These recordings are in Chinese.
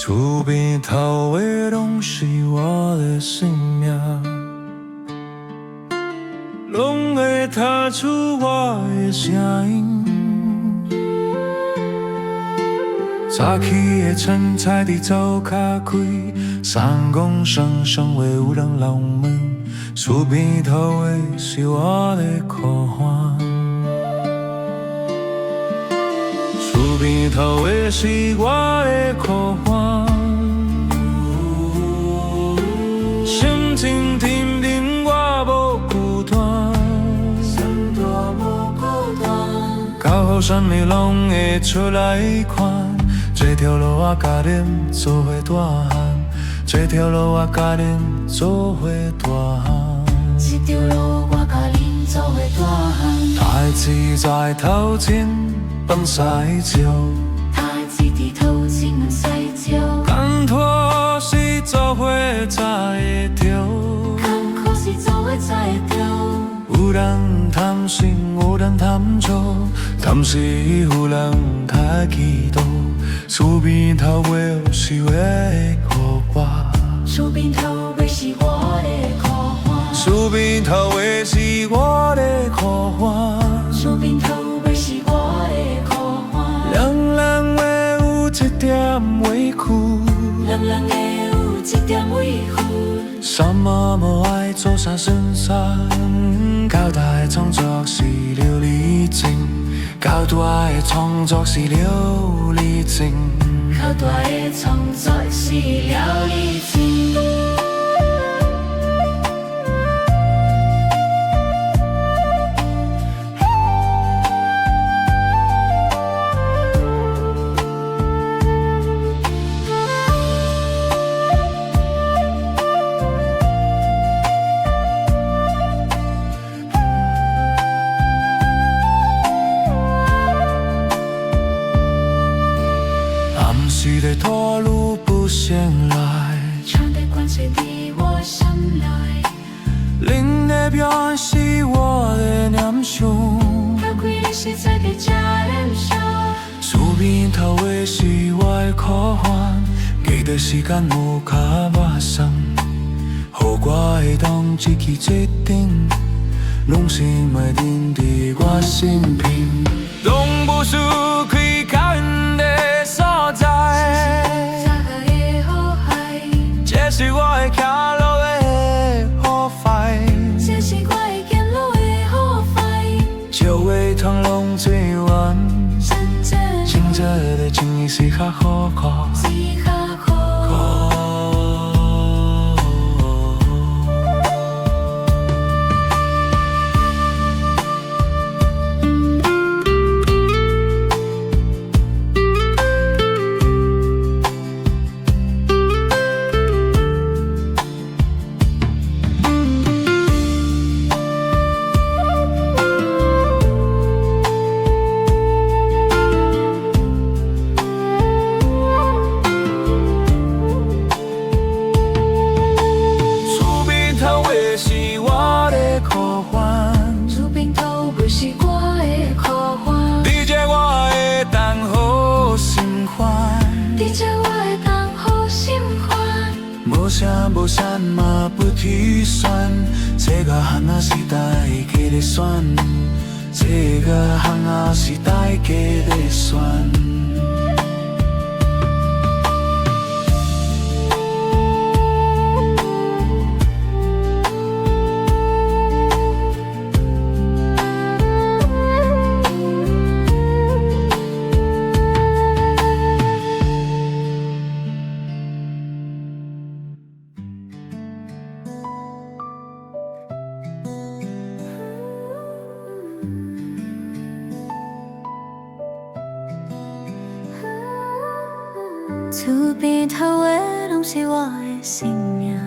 厝边头的拢是我的生命，拢会踏出我的声音。早起的晨菜伫灶骹开，三公声声话有人来问，厝边头的是我的苦喊。厝边头的是我的苦喊，心情甜甜我无孤单，到后山的拢会出来看，这条路我甲恁做伙大汉，这条路我甲恁做伙大汉，这条路我甲恁做伙大汉。代志在头前。放西桥，他一直头前西桥，艰苦是做伙才会着，艰苦是做伙才会着。有人贪心，有人贪做，贪是有人较嫉妒。厝边头尾是我的苦我，厝边头尾是我的苦喊，厝边头尾是我的苦喊，厝边头尾是我的苦喊。人人会有一点委屈，人人会有一点委屈。什么无爱做啥算啥，交代的创作是琉璃镜，交代的创作是琉璃镜，交代的创作是琉璃镜。是的拖路不先来，唱的关系离我心内，恁的表演是我的念想，抛开的是在给家人笑。厝边头的是我的苦喊，记得时间无卡我送，予我会当一记一顶，拢是袂定伫我身边，拢无输开较远的所在。这是我会行路的好快，这是我会行路的好快。笑话通拢做完，真正的情义是较好看。无山嘛不去选，这个行啊时代加咧选，这个行啊时代加咧选。厝边头的拢是我的生命，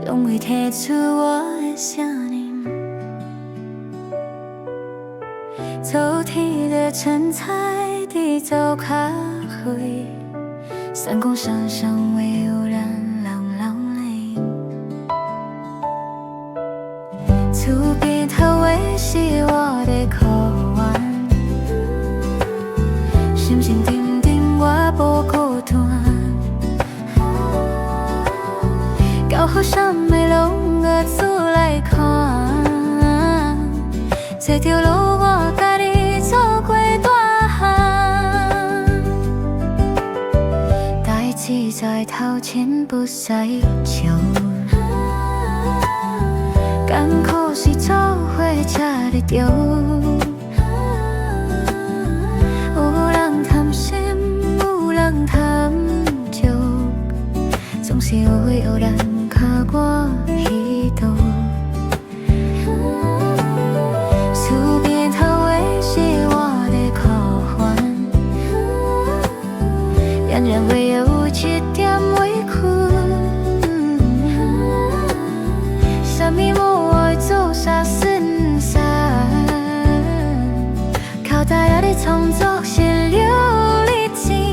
拢会提出我的声音。早起的晨菜伫灶骹开，三公声声话有人人来。厝边头的是我的苦怨，心心定定我这条路我甲你走过大汉，代志在头前不使求，艰苦是做伙才会着。有人贪心，有人贪足，总是有会有人卡我彼道。厝边头的是我的苦烦，俨然唯有一点委屈。啥物无爱做啥顺散，靠大家的创作是琉璃镜。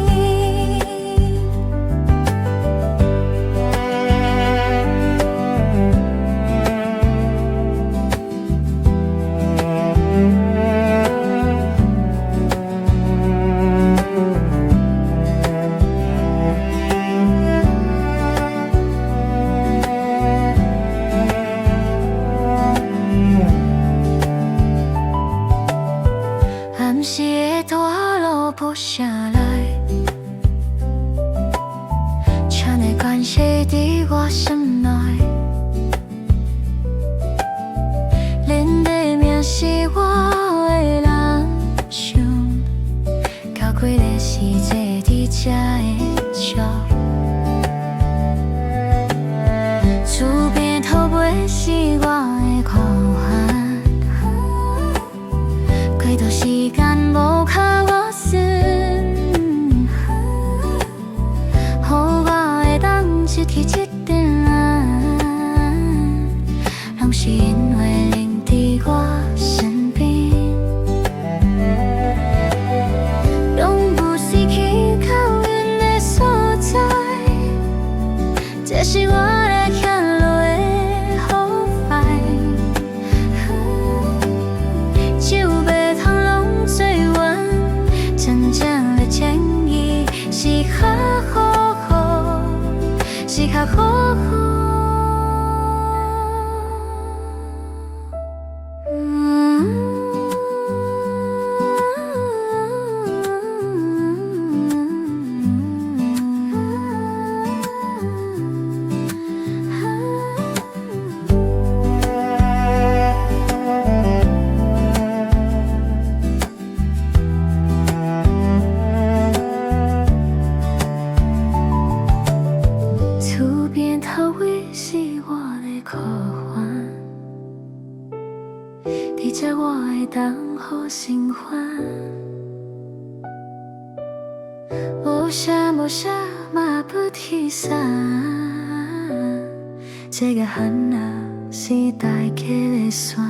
暗时的大路铺下来，请你关系伫我心内。恁的名是我的人生，到几个时节伫这会笑。厝边头尾是我的苦烦，几多时间无靠我算，予我会当一天一顿安，拢是因为恁伫我身边，拢有失去靠运的所在，这是我来行路的好坏。酒袂通拢做完，真正的情谊是较好好，是较好好。厝边头尾是我的苦烦，伫这我会当好生活。无啥无啥嘛不提啥，这个烦恼是大家的算。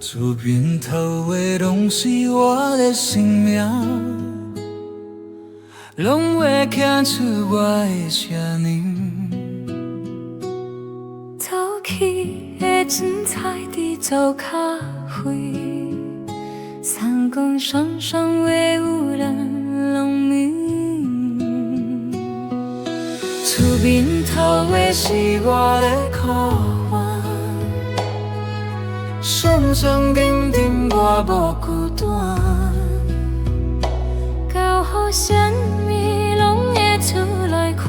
厝边头的拢是我的生命，拢会牵出我的声音。走去的精彩伫走咖啡，三公双双为有人拢明。厝边头的是我的苦烦，双双紧紧我无孤单，到好啥物拢会出来看。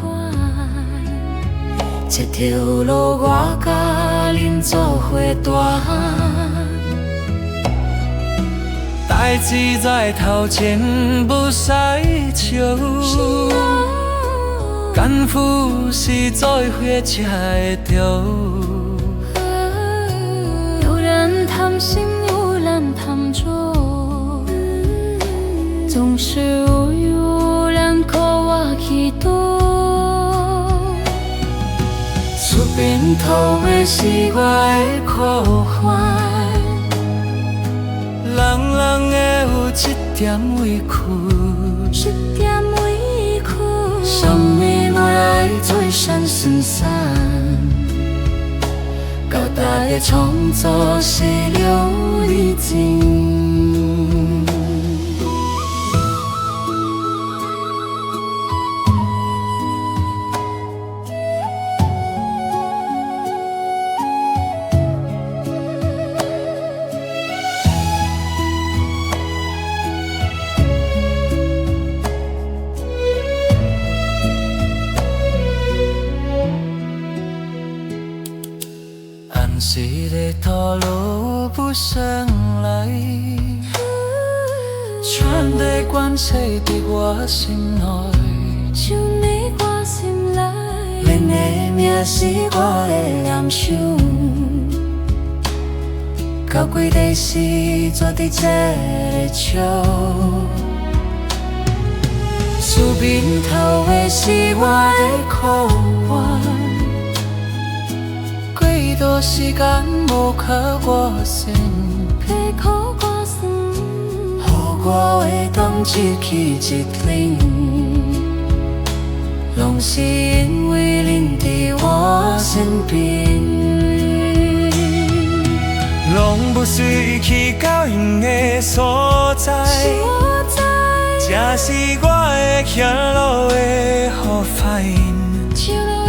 这条路我甲恁做伙行，代志在头前不使笑。甘苦是做伙才会着。有人贪心，有人贪做，总是有人靠我去躲。厝边头的是我的苦患，人人会有一点委屈，一点委屈。什么无来做善心善，到大家创作是琉璃镜。暗时的吐露不上来，全地关切在我心内。像你我心内，恁的名是我的念想，到几地时做伫这个笑。厝边头的是我的苦患。几多时间无靠我身，陪靠我身，予我会当一气一灵，拢是因为恁伫我身边。拢不随去到因的所在，是我知，这是我的行路的好发现。一路